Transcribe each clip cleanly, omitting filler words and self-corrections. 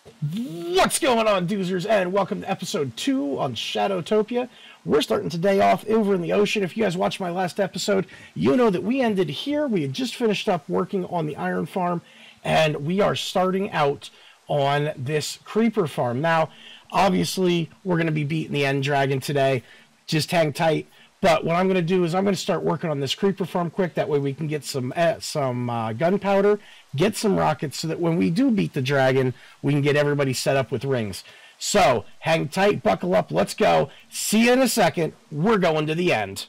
What's going on, Doozers, and welcome to episode 2 on Shadowtopia. We're starting today off over in the ocean. If you guys watched my last episode, you know that we ended here. We had just finished up working on the iron farm, and we are starting out on this creeper farm. Now, obviously, we're going to be beating the end dragon today. Just hang tight. But what I'm going to do is I'm going to start working on this creeper farm quick. That way we can get some gunpowder, get some rockets, so that when we do beat the dragon, we can get everybody set up with rings. So hang tight, buckle up, let's go. See you in a second. We're going to the end.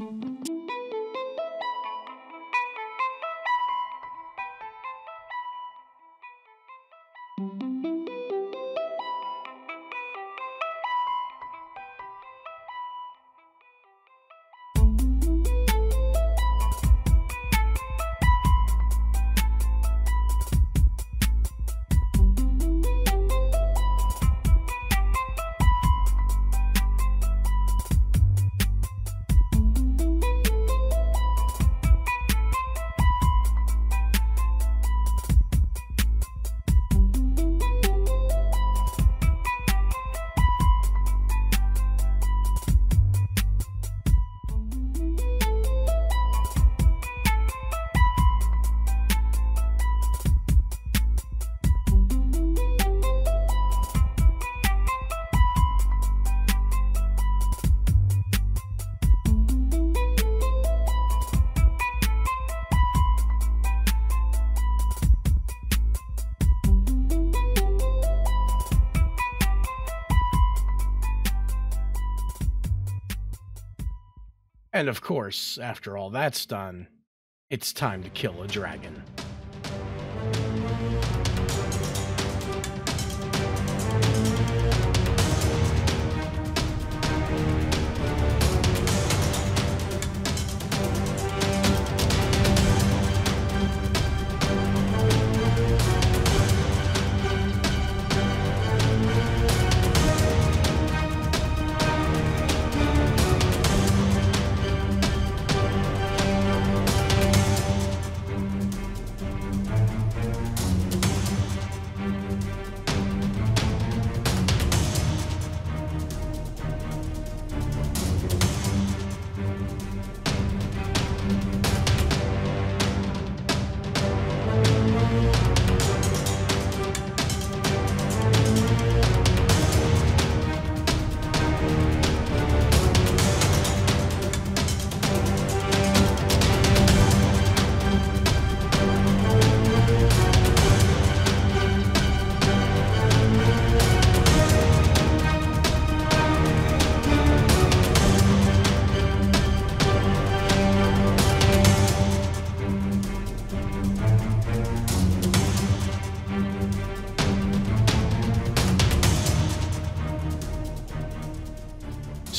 And of course, after all that's done, it's time to kill a dragon.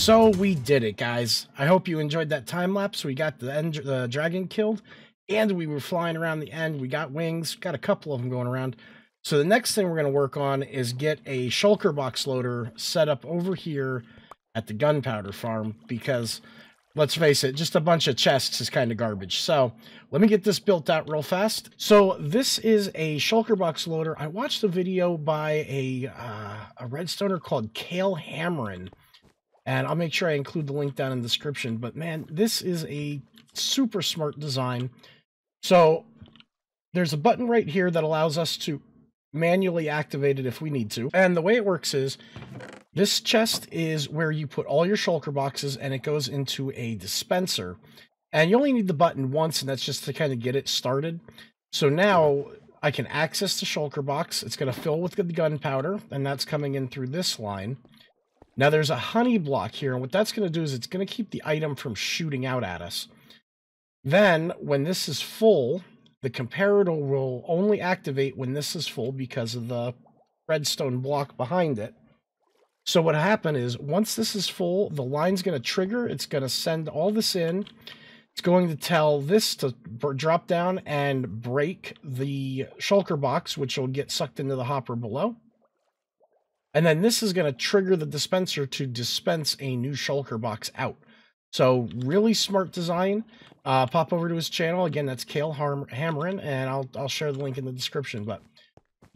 So we did it, guys. I hope you enjoyed that time lapse. We got the dragon killed, and we were flying around the end. We got wings, got a couple of them going around. So the next thing we're going to work on is get a Shulker Box Loader set up over here at the gunpowder farm, because let's face it, just a bunch of chests is kind of garbage. So let me get this built out real fast. So this is a Shulker Box Loader. I watched a video by a redstoner called Kale Hammerin, and I'll make sure I include the link down in the description. But man, this is a super smart design. So there's a button right here that allows us to manually activate it if we need to. And the way it works is, this chest is where you put all your shulker boxes, and it goes into a dispenser. And you only need the button once, and that's just to kind of get it started. So now I can access the shulker box. It's going to fill with the gunpowder, and that's coming in through this line. Now there's a honey block here, and what that's going to do is it's going to keep the item from shooting out at us. Then, when this is full, the comparator will only activate when this is full because of the redstone block behind it. So what happened is, once this is full, the line's going to trigger. It's going to send all this in. It's going to tell this to drop down and break the shulker box, which will get sucked into the hopper below. And then this is going to trigger the dispenser to dispense a new shulker box out. So really smart design. Pop over to his channel. Again, that's Kale Hammerin, and I'll share the link in the description. But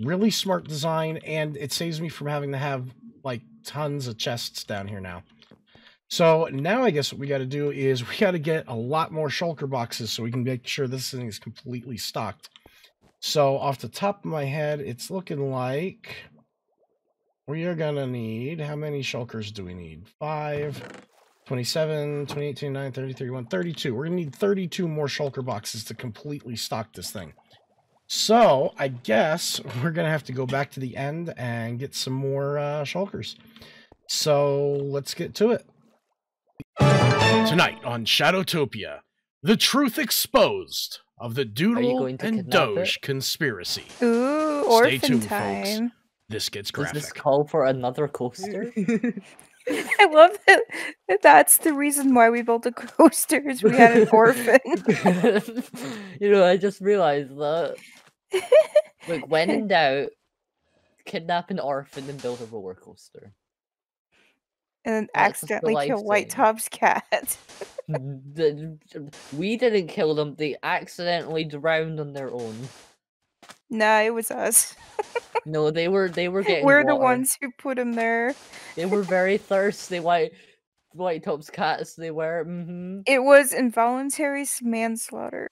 Really smart design, and it saves me from having to have like tons of chests down here now. So now I guess what we got to do is we got to get a lot more shulker boxes so we can make sure this thing is completely stocked. So off the top of my head, it's looking like we are going to need, how many shulkers do we need? 5, 27, 28, 29, 30, 31, 32. We're going to need 32 more shulker boxes to completely stock this thing. So I guess we're going to have to go back to the end and get some more shulkers. So let's get to it. Tonight on Shadowtopia, the truth exposed of the Doodle and Doge conspiracy. Ooh, Stay orphan tuned, time. folks. This gets graphic. Does this call for another coaster? I love that. That's the reason why we built a coaster. Is we had an orphan. You know, I just realized that. Like, when in doubt, kidnap an orphan and build a roller coaster. And then That's just the accidentally kill life Whitetop's cat. We didn't kill them, they accidentally drowned on their own. Nah, it was us. No, they were getting We're the water. ones who put him there. They were very thirsty, Whitetop's cats, they were. It was involuntary manslaughter.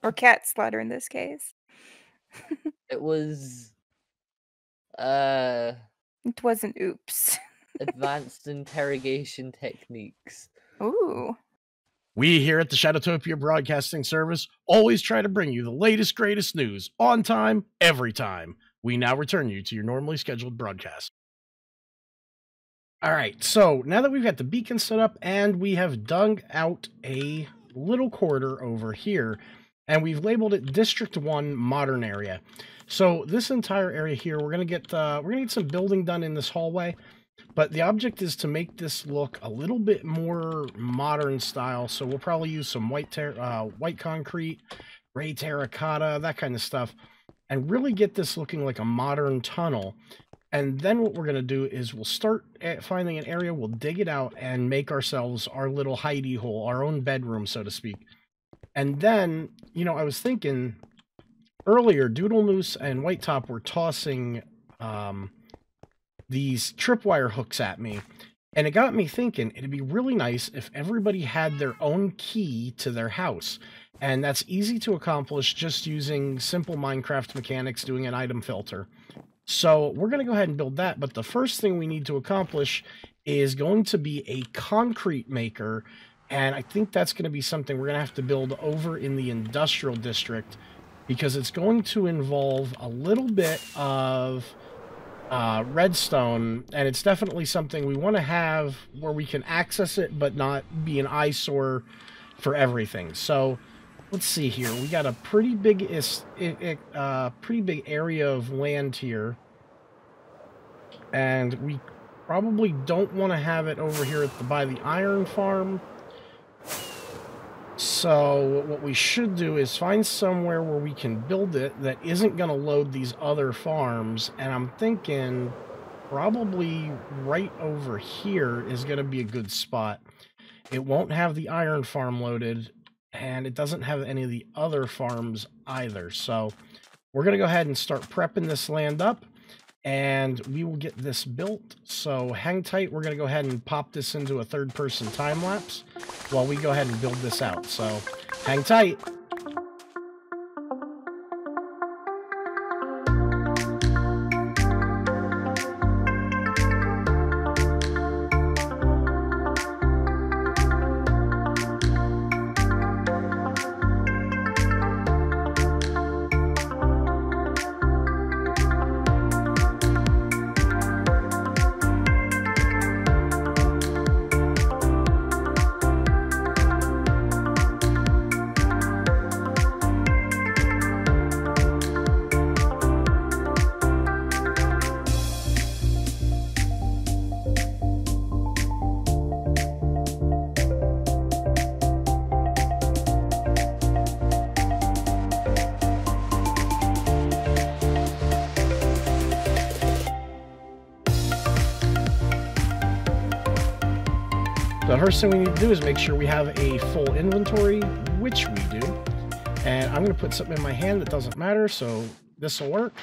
Or cat slaughter in this case. It was It wasn't oops. advanced interrogation techniques. Ooh. We here at the Shadowtopia Broadcasting Service always try to bring you the latest, greatest news on time, every time. We now return you to your normally scheduled broadcast. All right, so now that we've got the beacon set up and we have dug out a little corridor over here, and we've labeled it District 1 Modern Area. So this entire area here, we're gonna get some building done in this hallway. But the object is to make this look a little bit more modern style. So we'll probably use some white concrete, gray terracotta, that kind of stuff, and really get this looking like a modern tunnel. And then what we're going to do is we'll start finding an area, we'll dig it out and make ourselves our little hidey hole, our own bedroom, so to speak. And then, you know, I was thinking earlier, Doodlemoose and Whitetop were tossing these tripwire hooks at me, and it got me thinking it'd be really nice if everybody had their own key to their house, and that's easy to accomplish just using simple Minecraft mechanics, doing an item filter. So we're going to go ahead and build that, but the first thing we need to accomplish is going to be a concrete maker, and I think that's going to be something we're going to have to build over in the industrial district, because it's going to involve a little bit of redstone, and it's definitely something we want to have where we can access it but not be an eyesore for everything. So let's see here, we got a pretty big area of land here, and we probably don't want to have it over here by the iron farm. So what we should do is find somewhere where we can build it that isn't going to load these other farms, and I'm thinking probably right over here is going to be a good spot. It won't have the iron farm loaded, and it doesn't have any of the other farms either. So we're going to go ahead and start prepping this land up, and we will get this built. So hang tight, we're going to go ahead and pop this into a third-person time-lapse while we go ahead and build this out. So hang tight. The first thing we need to do is make sure we have a full inventory, which we do. And I'm going to put something in my hand that doesn't matter, so this will work.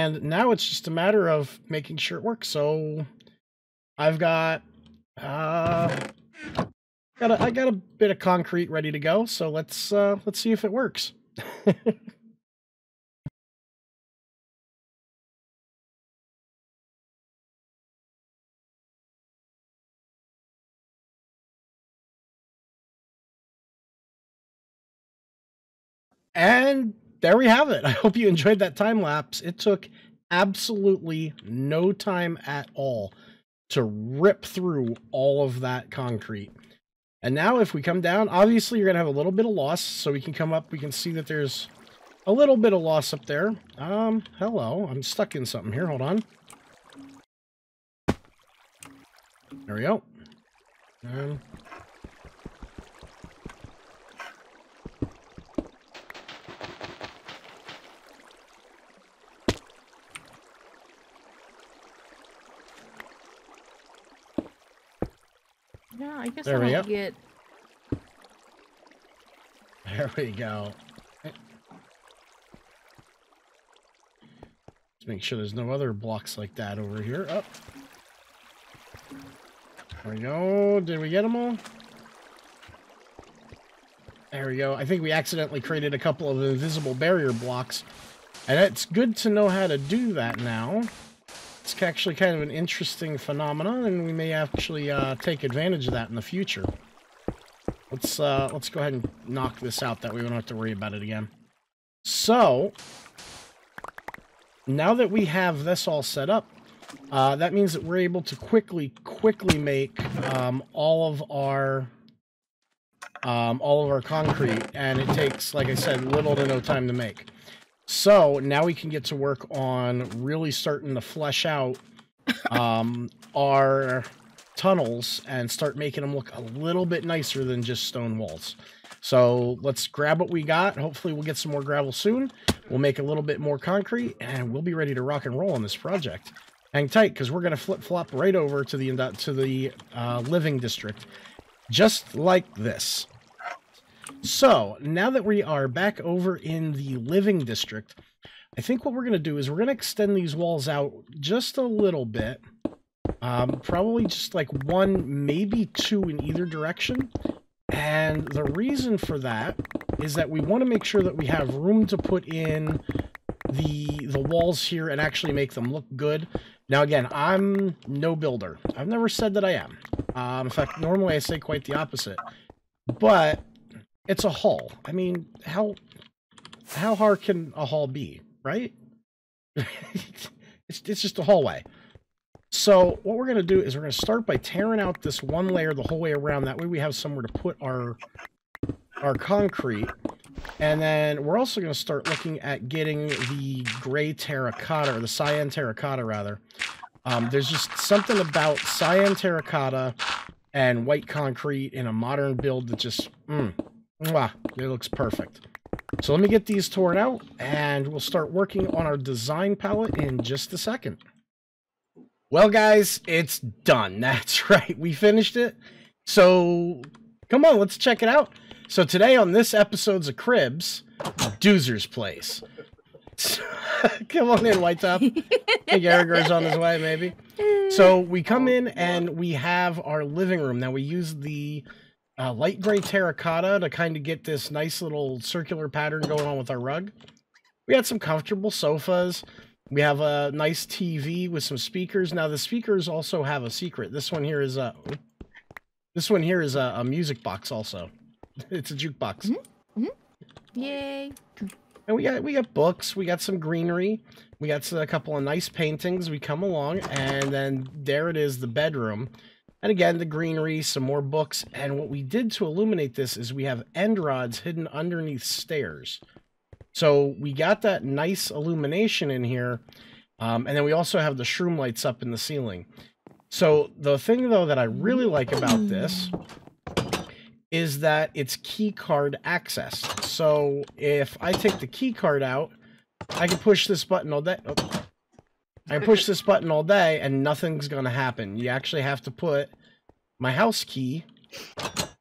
And now it's just a matter of making sure it works. So I've got I got a bit of concrete ready to go. So let's see if it works. And there we have it. I hope you enjoyed that time lapse. It took absolutely no time at all to rip through all of that concrete. And now if we come down, obviously you're going to have a little bit of loss. So we can come up, we can see that there's a little bit of loss up there. Hello, I'm stuck in something here. Hold on. There we go. Yeah, I guess There we go. get. There we go. Let's make sure there's no other blocks like that over here. Oh. There we go. Did we get them all? There we go. I think we accidentally created a couple of invisible barrier blocks. And it's good to know how to do that now. It's actually kind of an interesting phenomenon, and we may actually take advantage of that in the future. Let's go ahead and knock this out. That way we don't have to worry about it again. So, now that we have this all set up, that means that we're able to quickly make all of our concrete, and it takes, like I said, little to no time to make. So now we can get to work on really starting to flesh out our tunnels and start making them look a little bit nicer than just stone walls. So let's grab what we got. Hopefully we'll get some more gravel soon. We'll make a little bit more concrete, and we'll be ready to rock and roll on this project. Hang tight, because we're going to flip-flop right over to the living district, just like this. So, now that we are back over in the living district, I think what we're going to do is we're going to extend these walls out just a little bit. Probably just like one, maybe two in either direction. And the reason for that is that we want to make sure that we have room to put in the walls here and actually make them look good. Now, again, I'm no builder. I've never said that I am. In fact, normally I say quite the opposite. But it's a hall. I mean, how hard can a hall be, right? it's just a hallway. So what we're going to do is we're going to start by tearing out this one layer the whole way around. That way we have somewhere to put our concrete. And then we're also going to start looking at getting the gray terracotta, or the cyan terracotta, rather. There's just something about cyan terracotta and white concrete in a modern build that just, it looks perfect. So let me get these torn out, and we'll start working on our design palette in just a second. Well, guys, it's done. That's right. We finished it. So come on, let's check it out. So today on this episode's of Cribs, Doozer's Place. Come on in, Whitetop. I think Aragorn's on his way, maybe. So we come in and we have our living room. Now we use the light gray terracotta to kind of get this nice little circular pattern going on with our rug. We had some comfortable sofas. We have a nice TV with some speakers. Now the speakers also have a secret. This one here is a music box also. It's a jukebox. Yay. And we got books, we got some greenery, we got a couple of nice paintings. We come along, and then there it is, the bedroom. And again, the greenery, some more books. And what we did to illuminate this is we have end rods hidden underneath stairs. So we got that nice illumination in here. And then we also have the shroom lights up in the ceiling. So the thing, though, that I really like about this is that it's key card access. So if I take the key card out, I can push this button all day. Oh. I can push this button all day and nothing's going to happen. You actually have to put my house key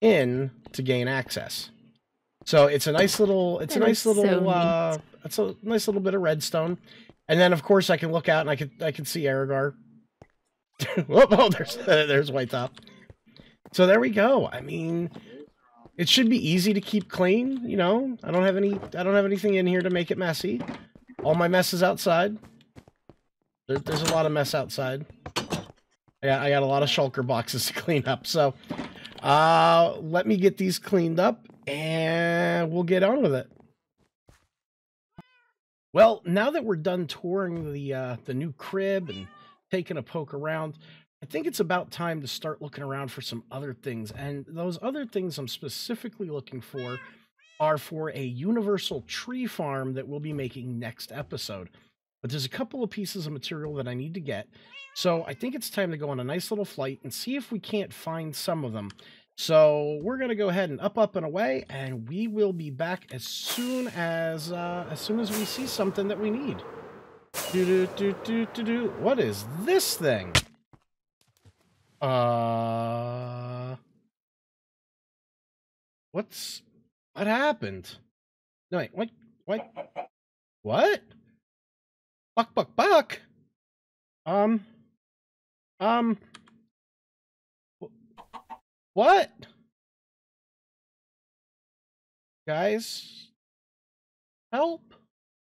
in to gain access. So it's a nice little, it's a That nice is so little, neat. it's a nice little bit of redstone. And then of course I can look out and I can see Aragar. Oh, there's Whitetop. So there we go. I mean, it should be easy to keep clean, you know. I don't have anything in here to make it messy. All my mess is outside. There's a lot of mess outside. I got a lot of shulker boxes to clean up. So, let me get these cleaned up and we'll get on with it. Well, now that we're done touring the new crib and taking a poke around, I think it's about time to start looking around for some other things. And those other things I'm specifically looking for are for a universal tree farm that we'll be making next episode. But there's a couple of pieces of material that I need to get. So I think it's time to go on a nice little flight and see if we can't find some of them. So we're going to go ahead and up and away, and we will be back as soon as we see something that we need. What is this thing? What happened? No, wait, what? Buck. What? Guys, help.